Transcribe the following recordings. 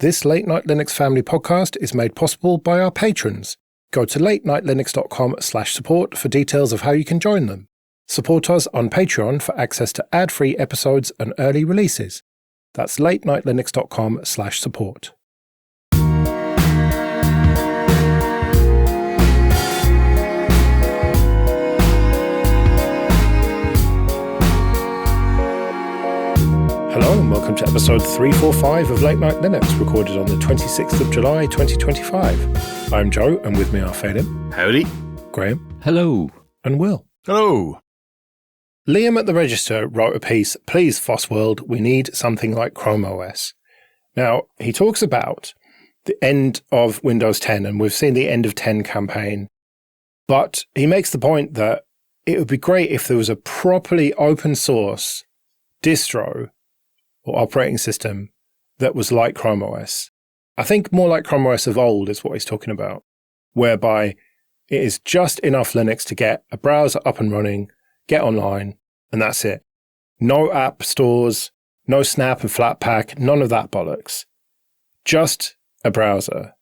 This Late Night Linux Family podcast is made possible by our patrons. Go to latenightlinux.com/support for details of how you can join them. Support us on Patreon for access to ad-free episodes and early releases. That's latenightlinux.com/support. Hello and welcome to episode 345 of Late Night Linux, recorded on the 26th of July 2025. I'm Joe, and with me are Phelim. Howdy. Graham. Hello. And Will. Hello. Liam at the Register wrote a piece, "Please, FOSS World, we need something like Chrome OS." Now, he talks about the end of Windows 10, and we've seen the end of 10 campaign, but he makes the point that it would be great if there was a properly open source distro or operating system that was like Chrome OS. I think more like Chrome OS of old is what he's talking about, whereby it is just enough Linux to get a browser up and running, get online, and that's it. No app stores, no Snap and Flatpak, none of that bollocks. Just a browser.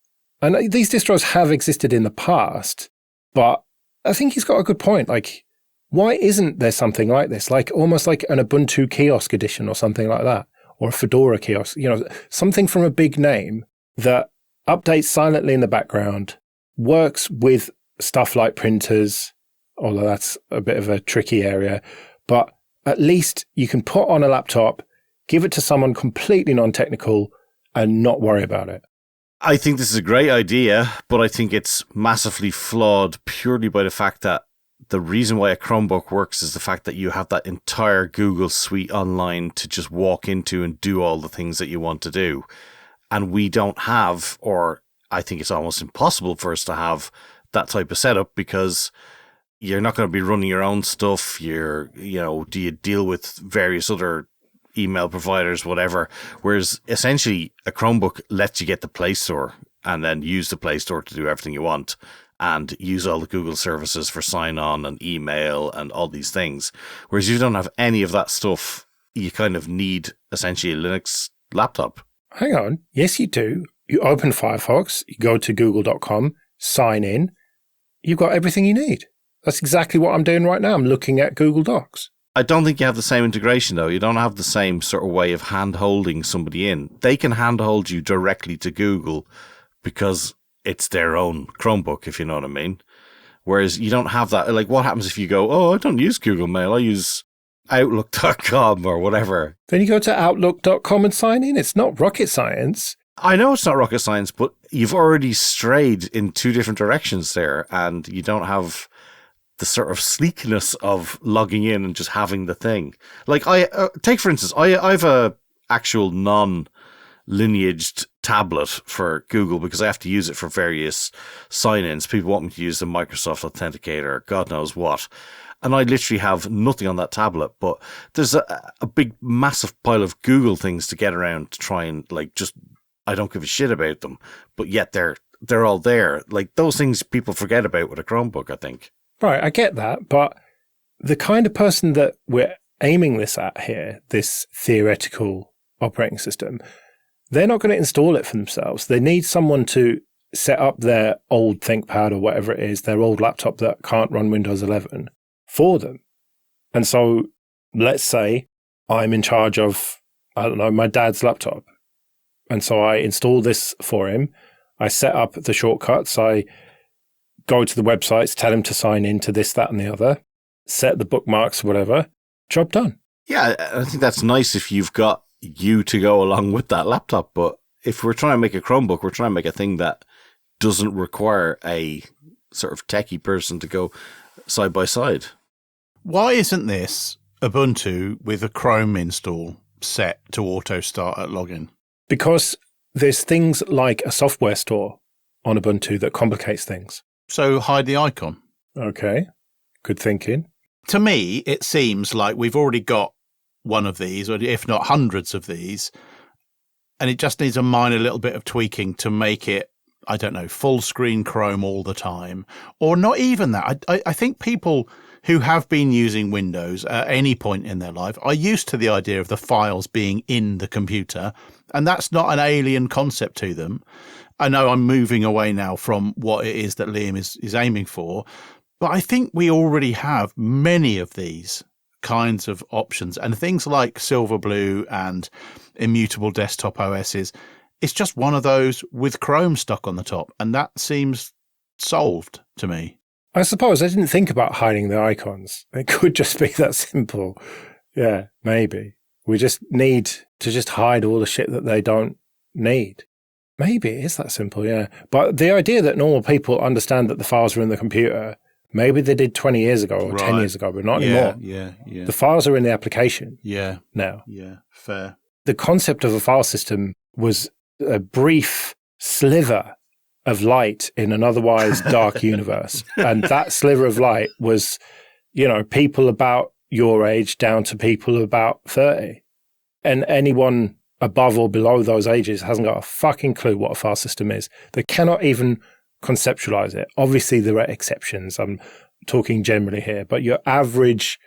And these distros have existed in the past, but I think he's got a good point. Like, why isn't there something like this? Like almost like an Ubuntu kiosk edition or something like that, or a Fedora kiosk, something from a big name that updates silently in the background, works with stuff like printers, although that's a bit of a tricky area, but at least you can put on a laptop, give it to someone completely non-technical and not worry about it. I think this is a great idea, but I think it's massively flawed purely by the fact that the reason why a Chromebook works is the fact that you have that entire Google suite online to just walk into and do all the things that you want to do. And we don't have, or I think it's almost impossible for us to have that type of setup, because you're not going to be running your own stuff. Do you deal with various other email providers, whatever. Whereas essentially a Chromebook lets you get the Play Store and then use the Play Store to do everything you want, and use all the Google services for sign-on and email and all these things. Whereas you don't have any of that stuff, you kind of need essentially a Linux laptop. Hang on. Yes, you do. You open Firefox, you go to google.com, sign in, you've got everything you need. That's exactly what I'm doing right now. I'm looking at Google Docs. I don't think you have the same integration, though. You don't have the same sort of way of hand-holding somebody in. They can hand-hold you directly to Google because it's their own Chromebook, if you know what I mean. Whereas you don't have that. Like, what happens if you go, oh, I don't use Google Mail, I use Outlook.com or whatever? Then you go to Outlook.com and sign in. It's not rocket science. I know it's not rocket science, but you've already strayed in two different directions there, and you don't have the sort of sleekness of logging in and just having the thing. Like, take for instance, I've a actual non-lineaged tablet for Google because I have to use it for various sign-ins. People want me to use the Microsoft Authenticator, God knows what. And I literally have nothing on that tablet, but there's a big, massive pile of Google things to get around to try and, I don't give a shit about them, but yet they're all there. Like, those things people forget about with a Chromebook, I think. Right, I get that, but the kind of person that we're aiming this at here, this theoretical operating system, they're not going to install it for themselves. They need someone to set up their old ThinkPad or whatever it is, their old laptop that can't run Windows 11 for them. And so let's say I'm in charge of, my dad's laptop. And so I install this for him. I set up the shortcuts. I go to the websites, tell him to sign in to this, that, and the other, set the bookmarks, whatever. Job done. Yeah, I think that's nice if you've got you to go along with that laptop. But if we're trying to make a Chromebook, we're trying to make a thing that doesn't require a sort of techie person to go side by side. Why isn't this Ubuntu with a Chrome install set to auto start at login? Because there's things like a software store on Ubuntu that complicates things. So hide the icon. Okay, good thinking. To me, it seems like we've already got one of these, or if not hundreds of these, and it just needs a minor little bit of tweaking to make it I don't know, full screen Chrome all the time, or not even that. I think people who have been using Windows at any point in their life are used to the idea of the files being in the computer, and that's not an alien concept to them. I know I'm moving away now from what it is that Liam is aiming for, but I think we already have many of these kinds of options, and things like Silverblue and immutable desktop OSs. It's just one of those with Chrome stuck on the top, and that seems solved to me. I suppose I didn't think about hiding the icons. It could just be that simple. Yeah, maybe. We just need to just hide all the shit that they don't need. Maybe it is that simple, yeah. But the idea that normal people understand that the files are in the computer, maybe they did 20 years ago or 10 years ago, but not anymore. Yeah. The files are in the application now. Yeah, fair. The concept of a file system was a brief sliver of light in an otherwise dark universe. And that sliver of light was, people about your age down to people about 30. And anyone above or below those ages hasn't got a fucking clue what a file system is. They cannot even conceptualize it. Obviously, there are exceptions. I'm talking generally here, but your average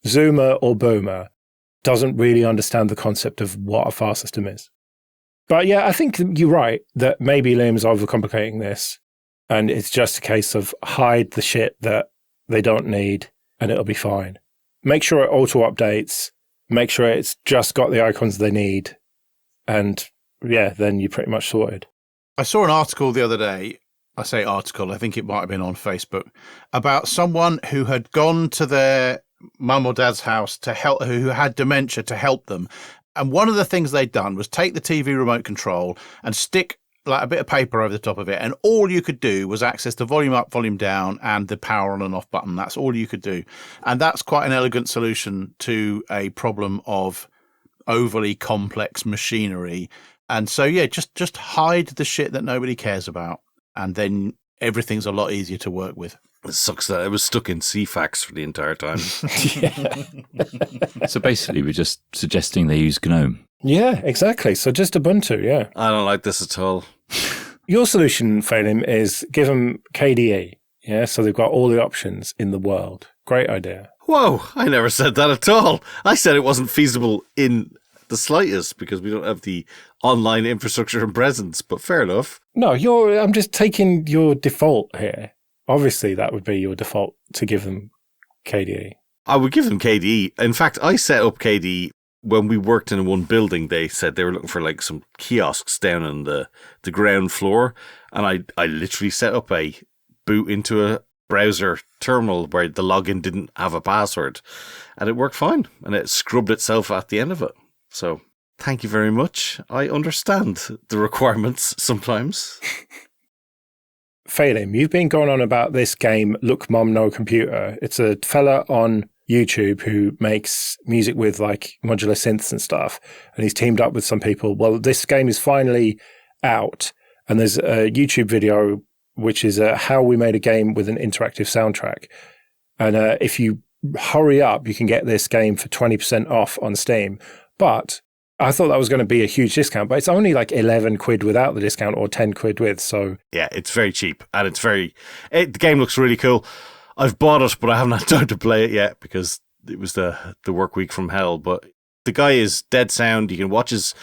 Zoomer or Boomer doesn't really understand the concept of what a file system is. But yeah, I think you're right that maybe Liam's overcomplicating this, and it's just a case of hide the shit that they don't need and it'll be fine. Make sure it auto updates, make sure it's just got the icons they need, and yeah, then you're pretty much sorted. I saw an article the other day, I say article, I think it might have been on Facebook, about someone who had gone to their mum or dad's house to help, who had dementia, to help them. And one of the things they'd done was take the TV remote control and stick like a bit of paper over the top of it. And all you could do was access the volume up, volume down, and the power on and off button. That's all you could do. And that's quite an elegant solution to a problem of overly complex machinery. And so, yeah, just hide the shit that nobody cares about. And then everything's a lot easier to work with. It sucks that it was stuck in CFAX for the entire time. So basically, we're just suggesting they use GNOME. Yeah, exactly. So just Ubuntu, yeah. I don't like this at all. Your solution, Phelim, is give them KDE. Yeah, so they've got all the options in the world. Great idea. Whoa, I never said that at all. I said it wasn't feasible in the slightest because we don't have the online infrastructure and presence, but fair enough. No, I'm just taking your default here. Obviously, that would be your default to give them KDE. I would give them KDE. In fact, I set up KDE when we worked in one building. They said they were looking for like some kiosks down on the ground floor. And I literally set up a boot into a browser terminal where the login didn't have a password. And it worked fine. And it scrubbed itself at the end of it. So thank you very much. I understand the requirements sometimes. Phelim, you've been going on about this game, Look Mum No Computer. It's a fella on YouTube who makes music with like modular synths and stuff, and he's teamed up with some people. Well, this game is finally out, and there's a YouTube video which is how we made a game with an interactive soundtrack. And if you hurry up, you can get this game for 20% off on Steam. But I thought that was going to be a huge discount, but it's only like 11 quid without the discount or 10 quid with. So yeah, it's very cheap and the game looks really cool. I've bought it, but I haven't had time to play it yet because it was the work week from hell. But the guy is dead sound. You can watch his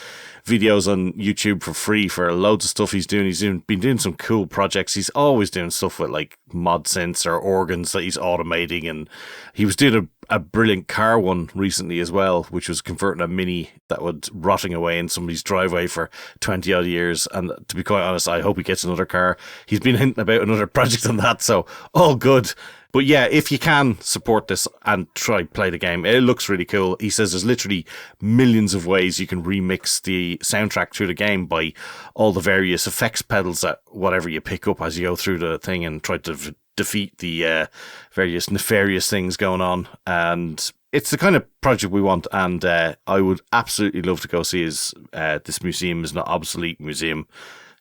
videos on YouTube for free for loads of stuff he's doing. He's been doing some cool projects. He's always doing stuff with like mod synths or organs that he's automating. And he was doing a brilliant car one recently as well, which was converting a Mini that was rotting away in somebody's driveway for 20 odd years. And to be quite honest, I hope he gets another car. He's been hinting about another project on that. So all good. But yeah, if you can support this and try play the game, it looks really cool. He says there's literally millions of ways you can remix the soundtrack through the game by all the various effects pedals that whatever you pick up as you go through the thing and try to defeat the various nefarious things going on. And it's the kind of project we want. And I would absolutely love to go see his this museum is not obsolete museum.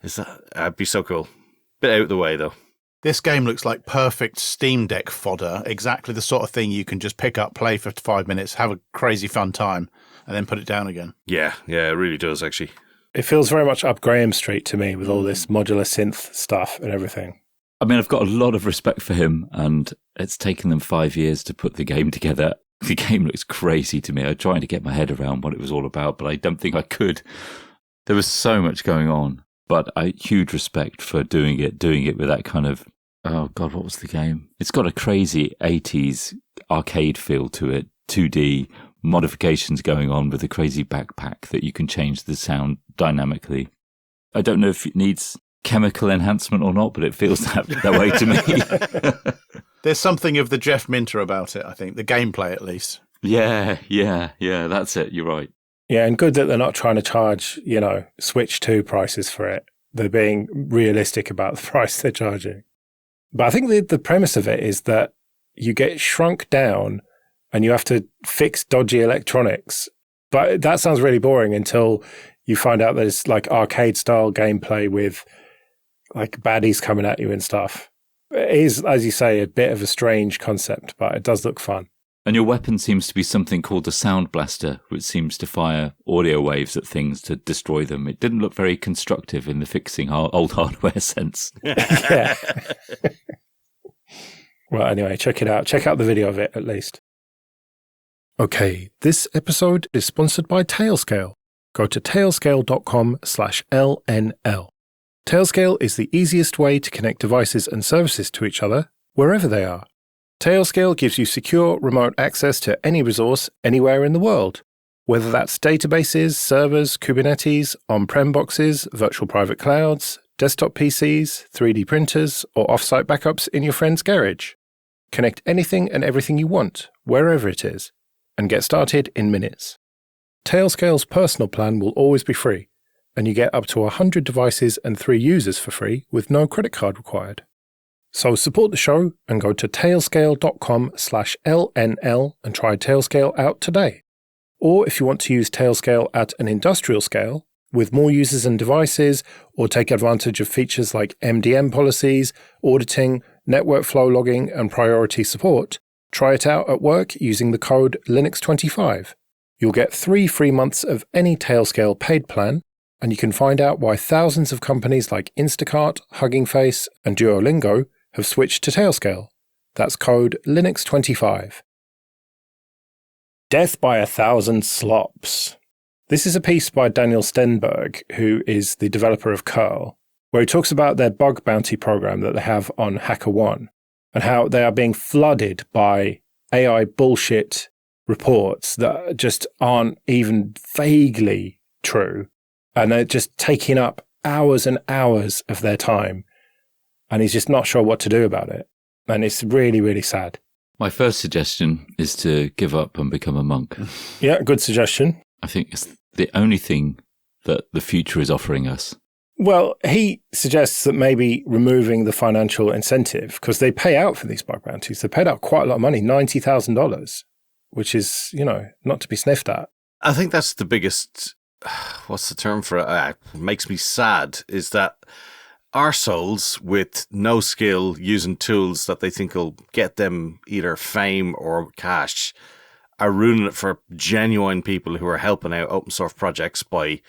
That'd be so cool. Bit out of the way though. This game looks like perfect Steam Deck fodder, exactly the sort of thing you can just pick up, play for 5 minutes, have a crazy fun time, and then put it down again. Yeah, it really does, actually. It feels very much up Graham Street to me with all this modular synth stuff and everything. I mean, I've got a lot of respect for him, and it's taken them 5 years to put the game together. The game looks crazy to me. I'm trying to get my head around what it was all about, but I don't think I could. There was so much going on, but huge respect for doing it with that kind of, oh God, what was the game? It's got a crazy 80s arcade feel to it, 2D modifications going on with a crazy backpack that you can change the sound dynamically. I don't know if it needs chemical enhancement or not, but it feels that way to me. There's something of the Jeff Minter about it, I think, the gameplay at least. Yeah, that's it. You're right. Yeah, and good that they're not trying to charge, Switch 2 prices for it. They're being realistic about the price they're charging. But I think the premise of it is that you get shrunk down and you have to fix dodgy electronics. But that sounds really boring until you find out there's like arcade-style gameplay with like baddies coming at you and stuff. It is, as you say, a bit of a strange concept, but it does look fun. And your weapon seems to be something called a sound blaster, which seems to fire audio waves at things to destroy them. It didn't look very constructive in the fixing old hardware sense. Yeah. Well, anyway, check it out. Check out the video of it, at least. Okay, this episode is sponsored by Tailscale. Go to tailscale.com/LNL. Tailscale is the easiest way to connect devices and services to each other, wherever they are. Tailscale gives you secure, remote access to any resource anywhere in the world, whether that's databases, servers, Kubernetes, on-prem boxes, virtual private clouds, desktop PCs, 3D printers, or off-site backups in your friend's garage. Connect anything and everything you want, wherever it is, and get started in minutes. Tailscale's personal plan will always be free, and you get up to 100 devices and 3 users for free with no credit card required. So support the show and go to tailscale.com/LNL and try Tailscale out today. Or if you want to use Tailscale at an industrial scale, with more users and devices, or take advantage of features like MDM policies, auditing, network flow logging, and priority support, try it out at work using the code Linux25. You'll get 3 free months of any Tailscale paid plan, and you can find out why thousands of companies like Instacart, Hugging Face, and Duolingo have switched to Tailscale. That's code Linux25. Death by 1,000 Slops. This is a piece by Daniel Stenberg, who is the developer of curl, where he talks about their bug bounty program that they have on HackerOne and how they are being flooded by AI bullshit reports that just aren't even vaguely true. And they're just taking up hours and hours of their time. And he's just not sure what to do about it. And it's really, really sad. My first suggestion is to give up and become a monk. Yeah, good suggestion. I think it's the only thing that the future is offering us. Well, he suggests that maybe removing the financial incentive, because they pay out for these bug bounties. They paid out quite a lot of money, $90,000, which is, not to be sniffed at. I think that's the biggest, what's the term for it? Makes me sad, is that arseholes with no skill using tools that they think will get them either fame or cash are ruining it for genuine people who are helping out open source projects by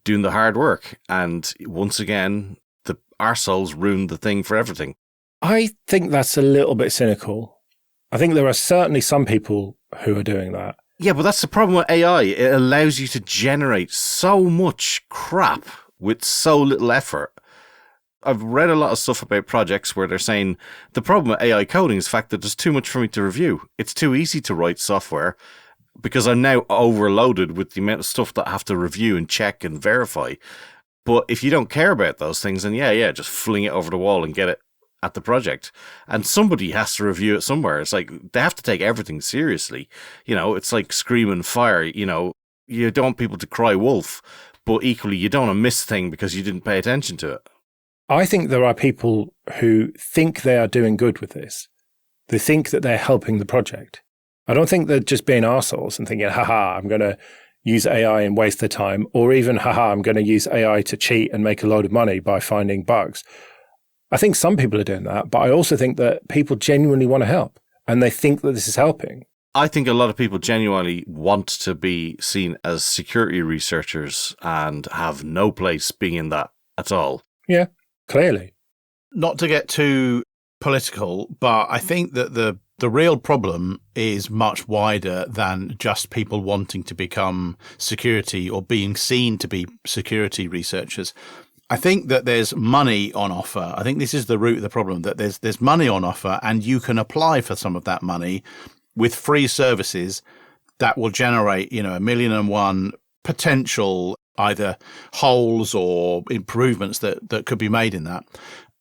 doing the hard work. And once again, the arseholes ruin the thing for everything. I think that's a little bit cynical. I think there are certainly some people who are doing that. Yeah, but that's the problem with AI. It allows you to generate so much crap with so little effort. I've read a lot of stuff about projects where they're saying the problem with AI coding is the fact that there's too much for me to review. It's too easy to write software because I'm now overloaded with the amount of stuff that I have to review and check and verify. But if you don't care about those things, then yeah, just fling it over the wall and get it at the project. And somebody has to review it somewhere. It's like they have to take everything seriously. It's like screaming fire. You don't want people to cry wolf, but equally you don't want to miss a thing because you didn't pay attention to it. I think there are people who think they are doing good with this. They think that they're helping the project. I don't think they're just being arseholes and thinking, haha, I'm going to use AI and waste their time, or even, haha, I'm going to use AI to cheat and make a load of money by finding bugs. I think some people are doing that, but I also think that people genuinely want to help and they think that this is helping. I think a lot of people genuinely want to be seen as security researchers and have no place being in that at all. Yeah, clearly. Not to get too political, but I think that the real problem is much wider than just people wanting to become security or being seen to be security researchers. I think that there's money on offer. I think this is the root of the problem, that there's money on offer and you can apply for some of that money with free services that will generate, 1,000,001 potential either holes or improvements that could be made in that,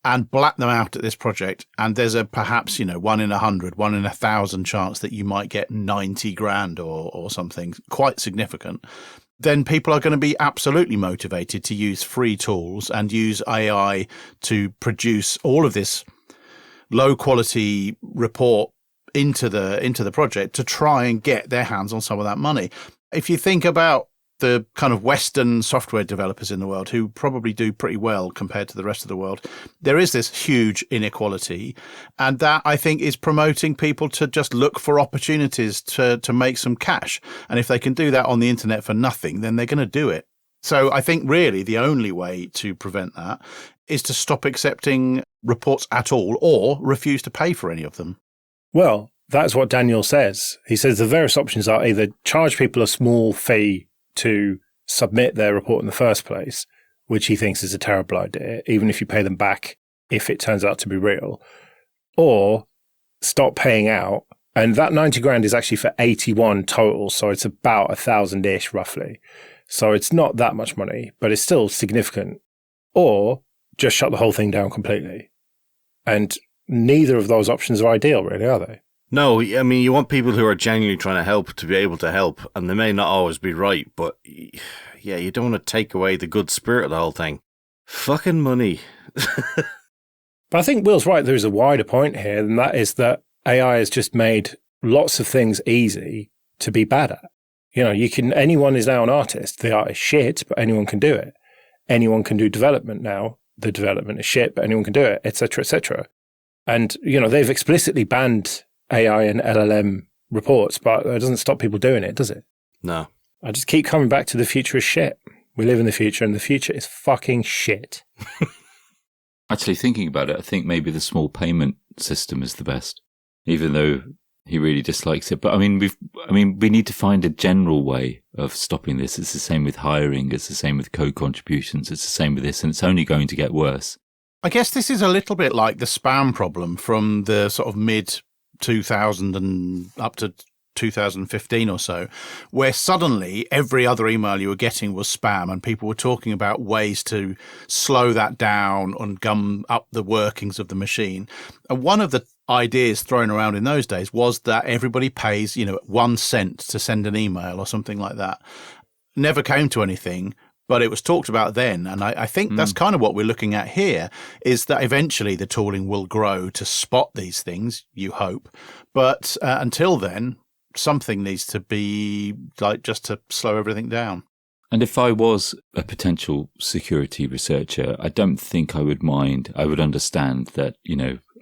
and black them out at this project. And there's a perhaps, 1 in 100, 1 in 1,000 chance that you might get 90 grand or something quite significant. Then people are going to be absolutely motivated to use free tools and use AI to produce all of this low quality report into the project to try and get their hands on some of that money. If you think about the kind of Western software developers in the world who probably do pretty well compared to the rest of the world, there is this huge inequality. And that, I think, is promoting people to just look for opportunities to make some cash. And if they can do that on the internet for nothing, then they're going to do it. So I think really the only way to prevent that is to stop accepting reports at all or refuse to pay for any of them. Well, that's what Daniel says. He says the various options are either charge people a small fee to submit their report in the first place, which he thinks is a terrible idea, even if you pay them back if it turns out to be real, or stop paying out. And that 90 grand is actually for 81 total, so it's about 1,000-ish roughly. So it's not that much money, but it's still significant. Or just shut the whole thing down completely. And neither of those options are ideal, really, are they? No, I mean, you want people who are genuinely trying to help to be able to help, and they may not always be right, but yeah, you don't want to take away the good spirit of the whole thing. Fucking money. But I think Will's right. There's a wider point here, and that is that AI has just made lots of things easy to be bad at. Anyone is now an artist. The art is shit, but anyone can do it. Anyone can do development now. The development is shit, but anyone can do it, etc., etc. And, they've explicitly banned AI and LLM reports, but it doesn't stop people doing it, does it? No. I just keep coming back to the future is shit. We live in the future, and the future is fucking shit. Actually, thinking about it, I think maybe the small payment system is the best, even though he really dislikes it. But we need to find a general way of stopping this. It's the same with hiring. It's the same with code contributions. It's the same with this, and it's only going to get worse. I guess this is a little bit like the spam problem from the sort of mid 2000 and up to 2015 or so, where suddenly every other email you were getting was spam, and people were talking about ways to slow that down and gum up the workings of the machine. And one of the ideas thrown around in those days was that everybody pays, 1 cent to send an email or something like that. Never came to anything, but it was talked about then. And I think that's kind of what we're looking at here, is that eventually the tooling will grow to spot these things, you hope. But until then, something needs to be just to slow everything down. And if I was a potential security researcher, I don't think I would mind. I would understand that,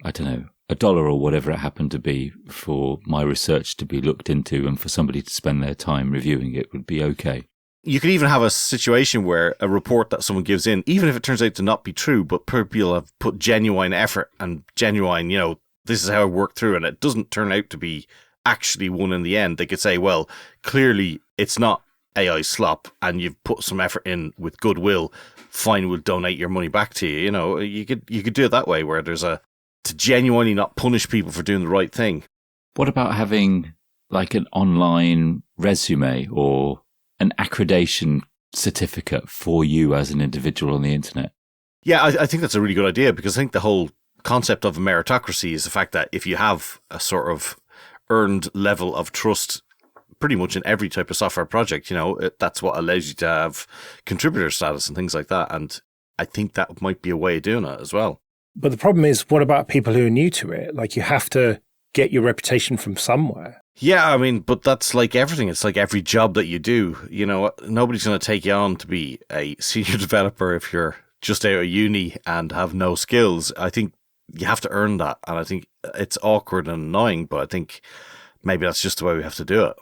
I don't know, $1 or whatever it happened to be for my research to be looked into and for somebody to spend their time reviewing it would be okay. You could even have a situation where a report that someone gives in, even if it turns out to not be true, but people have put genuine effort and genuine, this is how I worked through, and it doesn't turn out to be actually one in the end. They could say, well, clearly it's not AI slop and you've put some effort in with goodwill. Fine, we'll donate your money back to you. You could do it that way, where there's to genuinely not punish people for doing the right thing. What about having like an online resume or an accreditation certificate for you as an individual on the internet? Yeah, I think that's a really good idea, because I think the whole concept of a meritocracy is the fact that if you have a sort of earned level of trust pretty much in every type of software project, that's what allows you to have contributor status and things like that. And I think that might be a way of doing it as well. But the problem is, what about people who are new to it? Like, you have to get your reputation from somewhere. Yeah, but that's like everything. It's like every job that you do. Nobody's going to take you on to be a senior developer if you're just out of uni and have no skills. I think you have to earn that. And I think it's awkward and annoying, but I think maybe that's just the way we have to do it.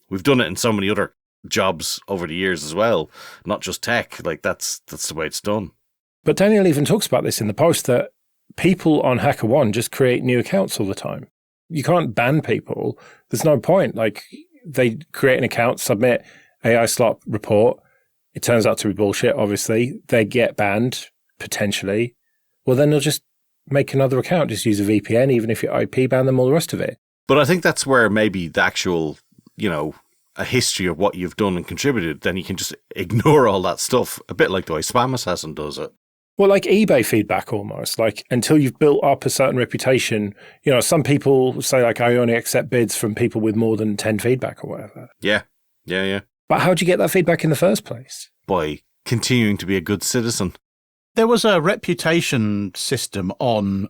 We've done it in so many other jobs over the years as well, not just tech. Like that's the way it's done. But Daniel even talks about this in the post, that people on HackerOne just create new accounts all the time. You can't ban people. There's no point. Like, they create an account, submit AI slop report. It turns out to be bullshit, obviously. They get banned, potentially. Well, then they'll just make another account, just use a VPN, even if you IP ban them, all the rest of it. But I think that's where maybe the actual, a history of what you've done and contributed, then you can just ignore all that stuff, a bit like the way Spam Assassin does it. Well, like eBay feedback almost, like until you've built up a certain reputation, some people say like, I only accept bids from people with more than 10 feedback or whatever. Yeah. But how'd you get that feedback in the first place? By continuing to be a good citizen. There was a reputation system on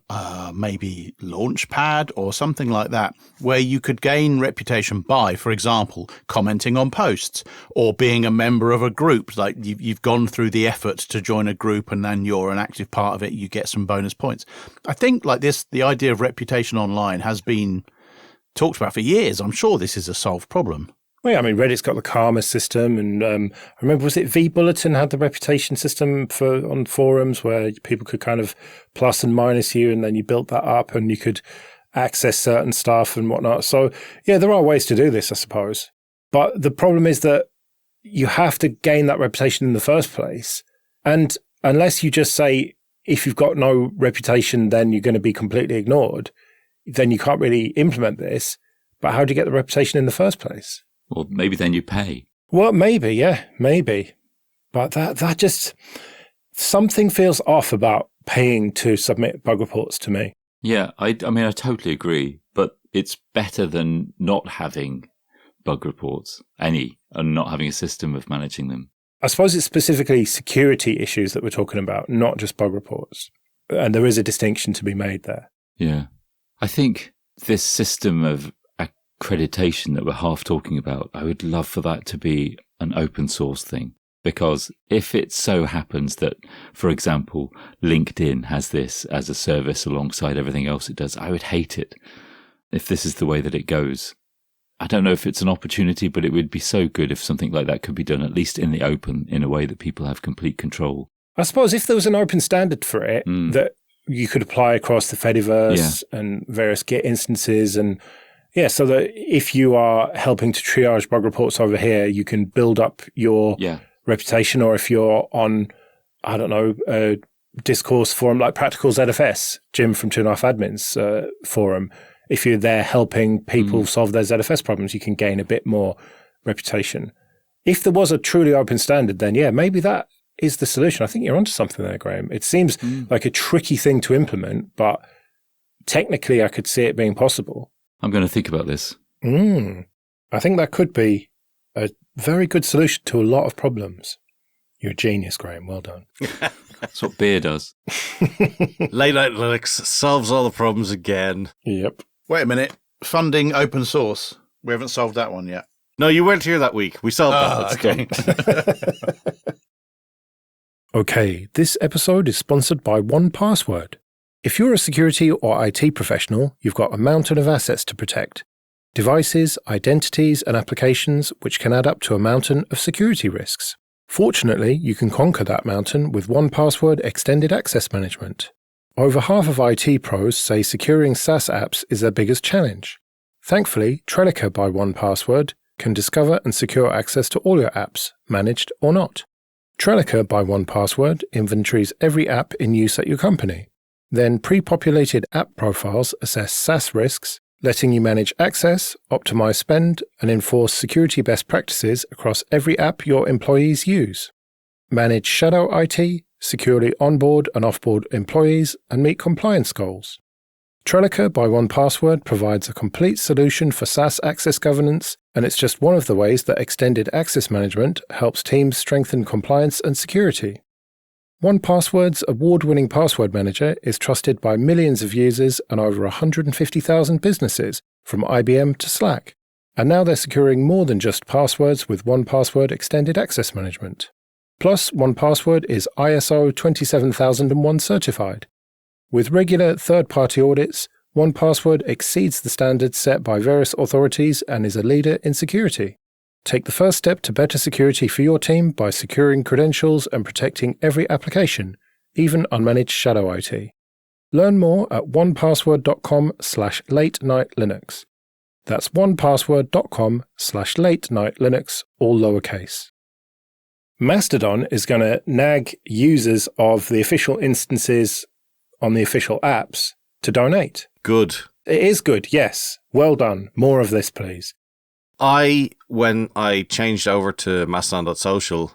maybe Launchpad or something like that, where you could gain reputation by, for example, commenting on posts or being a member of a group. Like you've gone through the effort to join a group and then you're an active part of it, you get some bonus points. I think like this, the idea of reputation online has been talked about for years. I'm sure this is a solved problem. Well, yeah, I mean, Reddit's got the karma system, and I remember, was it V-Bulletin had the reputation system on forums where people could kind of plus and minus you, and then you built that up and you could access certain stuff and whatnot. So, yeah, there are ways to do this, I suppose. But the problem is that you have to gain that reputation in the first place. And unless you just say, if you've got no reputation, then you're going to be completely ignored, then you can't really implement this. But how do you get the reputation in the first place? Or maybe then you pay. Well, maybe, yeah, maybe. But that just, something feels off about paying to submit bug reports to me. Yeah, I mean, I totally agree. But it's better than not having bug reports, and not having a system of managing them. I suppose it's specifically security issues that we're talking about, not just bug reports. And there is a distinction to be made there. Yeah. I think this system of accreditation that we're half talking about, I would love for that to be an open source thing. Because if it so happens that, for example, LinkedIn has this as a service alongside everything else it does, I would hate it if this is the way that it goes. I don't know if it's an opportunity, but it would be so good if something like that could be done, at least in the open, in a way that people have complete control. I suppose if there was an open standard for it, that you could apply across the Fediverse and various Git instances, and so that if you are helping to triage bug reports over here, you can build up your reputation. Or if you're on, I don't know, a discourse forum like Practical ZFS, Jim from 2.5 Admins forum, if you're there helping people solve their ZFS problems, you can gain a bit more reputation. If there was a truly open standard, then maybe that is the solution. I think you're onto something there, Graham. It seems like a tricky thing to implement, but technically I could see it being possible. I'm going to think about this. I think that could be a very good solution to a lot of problems. You're a genius, Graham. Well done. That's what beer does. Late Night Linux solves all the problems again. Yep. Wait a minute. Funding open source. We haven't solved that one yet. No, you weren't here that week. We solved that. That's okay. Okay, this episode is sponsored by 1Password. If you're a security or IT professional, you've got a mountain of assets to protect. Devices, identities, and applications which can add up to a mountain of security risks. Fortunately, you can conquer that mountain with 1Password Extended Access Management. Over half of IT pros say securing SaaS apps is their biggest challenge. Thankfully, Trellica by 1Password can discover and secure access to all your apps, managed or not. Trellica by 1Password inventories every app in use at your company. Then pre-populated app profiles assess SaaS risks, letting you manage access, optimize spend, and enforce security best practices across every app your employees use. Manage shadow IT, securely onboard and offboard employees, and meet compliance goals. Trellica by 1Password provides a complete solution for SaaS access governance, and it's just one of the ways that Extended Access Management helps teams strengthen compliance and security. 1Password's award-winning password manager is trusted by millions of users and over 150,000 businesses, from IBM to Slack. And now they're securing more than just passwords with 1Password Extended Access Management. Plus, 1Password is ISO 27001 certified. With regular third-party audits, 1Password exceeds the standards set by various authorities and is a leader in security. Take the first step to better security for your team by securing credentials and protecting every application, even unmanaged shadow IT. Learn more at onepassword.com/late-night-linux. That's onepassword.com/late-night-linux, all lowercase. Mastodon is going to nag users of the official instances on the official apps to donate. Good. It is good, yes. Well done. More of this, please. When I changed over to Mastodon.social,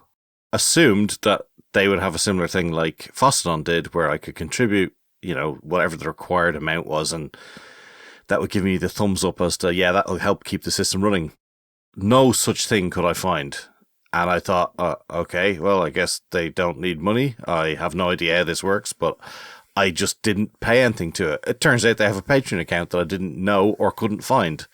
assumed that they would have a similar thing like Mastodon did, where I could contribute, whatever the required amount was, and that would give me the thumbs up as to, yeah, that'll help keep the system running. No such thing could I find. And I thought, okay, well, I guess they don't need money. I have no idea how this works, but I just didn't pay anything to it. It turns out they have a Patreon account that I didn't know or couldn't find.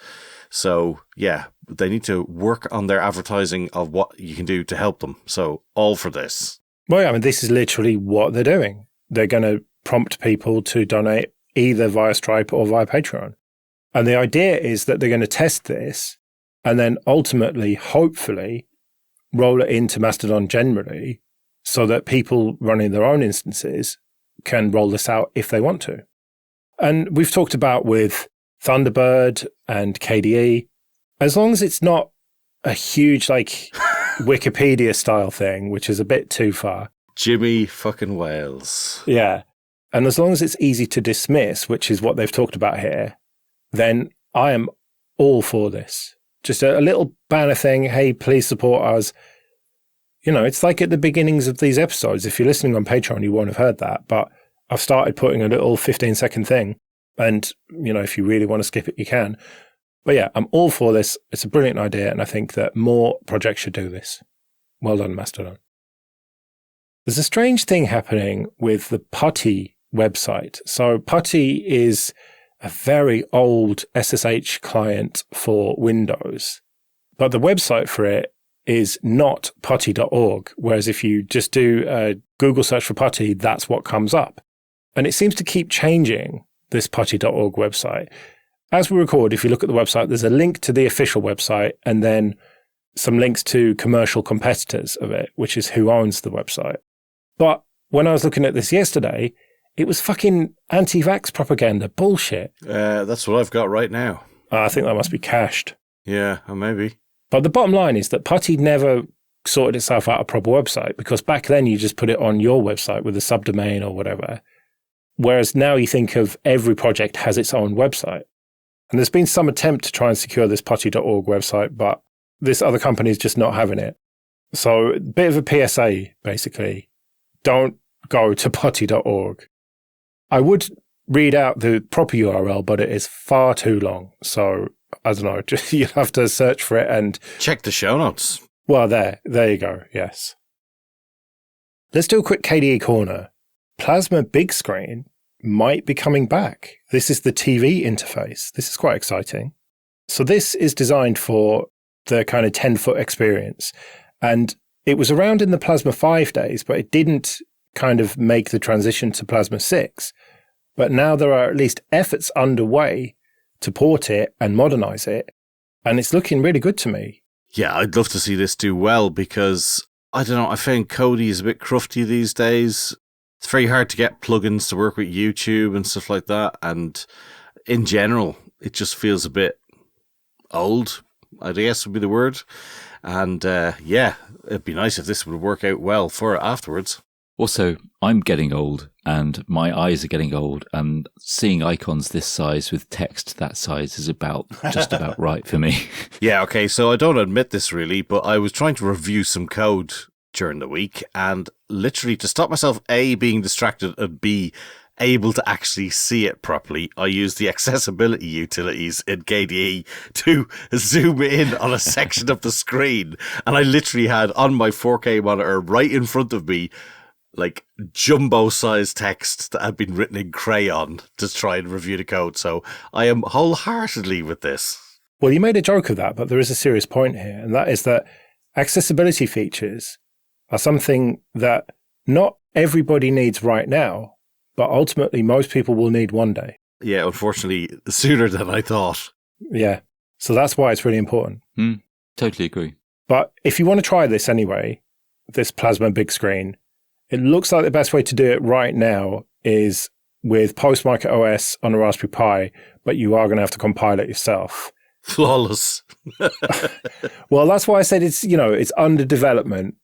So, yeah, they need to work on their advertising of what you can do to help them. So, all for this. Well, I mean, this is literally what they're doing. They're going to prompt people to donate either via Stripe or via Patreon. And the idea is that they're going to test this and then ultimately, hopefully, roll it into Mastodon generally so that people running their own instances can roll this out if they want to. And we've talked about with Thunderbird and KDE, as long as it's not a huge Wikipedia style thing, which is a bit too far. Jimmy fucking Wales. Yeah. And as long as it's easy to dismiss, which is what they've talked about here, then I am all for this. Just a little banner thing. Hey, please support us. It's like at the beginnings of these episodes. If you're listening on Patreon, you won't have heard that, but I've started putting a little 15-second thing. And, if you really want to skip it, you can. But yeah, I'm all for this. It's a brilliant idea. And I think that more projects should do this. Well done, Mastodon. There's a strange thing happening with the Putty website. So Putty is a very old SSH client for Windows, but the website for it is not putty.org, whereas if you just do a Google search for Putty, that's what comes up. And it seems to keep changing, this putty.org website. As we record, if you look at the website, there's a link to the official website and then some links to commercial competitors of it, which is who owns the website. But when I was looking at this yesterday, it was fucking anti-vax propaganda bullshit. That's what I've got right now. I think that must be cached. Yeah, maybe. But the bottom line is that Putty never sorted itself out a proper website, because back then you just put it on your website with a subdomain or whatever. Whereas now you think of every project has its own website. And there's been some attempt to try and secure this putty.org website, but this other company is just not having it. So a bit of a PSA, basically. Don't go to putty.org. I would read out the proper URL, but it is far too long. So, I don't know, you'll have to search for it and... check the show notes. Well, there you go, yes. Let's do a quick KDE corner. Plasma Big Screen might be coming back. This is the TV interface. This is quite exciting. So this is designed for the kind of 10-foot experience. And it was around in the Plasma 5 days, but it didn't kind of make the transition to Plasma 6. But now there are at least efforts underway to port it and modernize it. And it's looking really good to me. Yeah, I'd love to see this do well because, I don't know, I find Kodi is a bit crufty these days. It's very hard to get plugins to work with YouTube and stuff like that. And in general, it just feels a bit old, I guess would be the word. And yeah, it'd be nice if this would work out well for it afterwards. Also, I'm getting old and my eyes are getting old, and seeing icons this size with text that size is just about right for me. Yeah, okay, so I don't admit this really, but I was trying to review some code during the week, and literally to stop myself A, being distracted, and B, able to actually see it properly, I used the accessibility utilities in KDE to zoom in on a section of the screen, and I literally had on my 4K monitor right in front of me like jumbo-sized text that had been written in crayon to try and review the code. So I am wholeheartedly with this. Well, you made a joke of that, but there is a serious point here, and that is that accessibility features are something that not everybody needs right now, but ultimately most people will need one day. Yeah, unfortunately, sooner than I thought. Yeah. So that's why it's really important. Totally agree. But if you want to try this anyway, this plasma big screen, it looks like the best way to do it right now is with Postmarket OS on a Raspberry Pi, but you are going to have to compile it yourself. Flawless. Well, that's why I said it's under development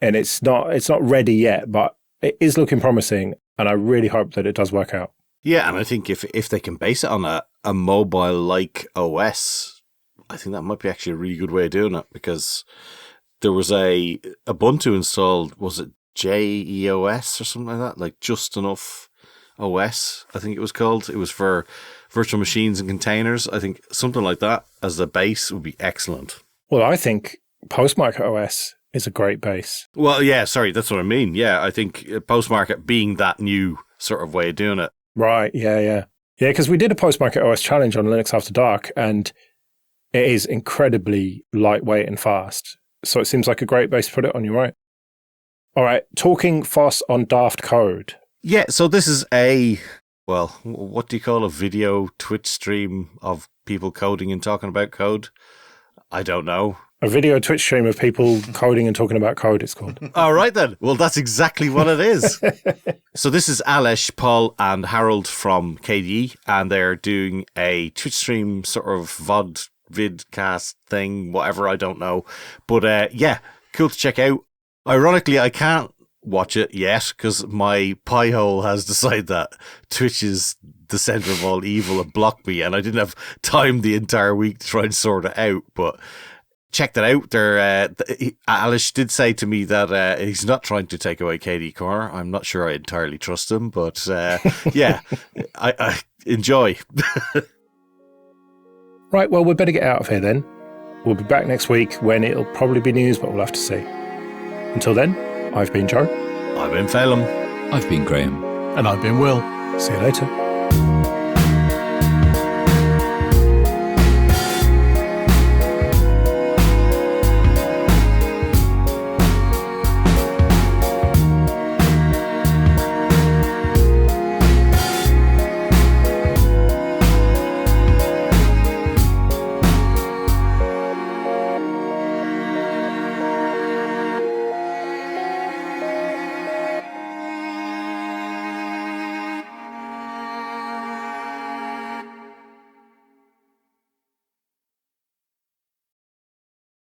and it's not ready yet, but it is looking promising, and I really hope that it does work out. Yeah, and I think if they can base it on a mobile-like OS, I think that might be actually a really good way of doing it, because there was a Ubuntu installed, was it JEOS or something like that? Like Just Enough OS, I think it was called. It was for virtual machines and containers. I think something like that as the base would be excellent. Well, I think Postmarket OS is a great base. Well, yeah, sorry, that's what I mean. Yeah, I think Postmarket being that new sort of way of doing it. Right, yeah. Yeah, because we did a Postmarket OS challenge on Linux After Dark, and it is incredibly lightweight and fast. So it seems like a great base to put it on, you're right. All right, talking FOSS on Daft Code. Yeah, so this is what do you call a video Twitch stream of people coding and talking about code? I don't know. A video Twitch stream of people coding and talking about code, it's called. All right, then. Well, that's exactly what it is. So this is Alesh, Paul, and Harold from KDE, and they're doing a Twitch stream sort of vidcast thing, whatever, I don't know. But yeah, cool to check out. Ironically, I can't watch it yet because my pie hole has decided that Twitch is the center of all evil and blocked me, and I didn't have time the entire week to try and sort it out. But check that out. Alice did say to me that he's not trying to take away KDE Corner. I'm not sure I entirely trust him, but yeah, I enjoy. Right, well, we better get out of here then. We'll be back next week when it'll probably be news, but we'll have to see. Until then, I've been Joe. I've been Phelan. I've been Graham. And I've been Will. See you later.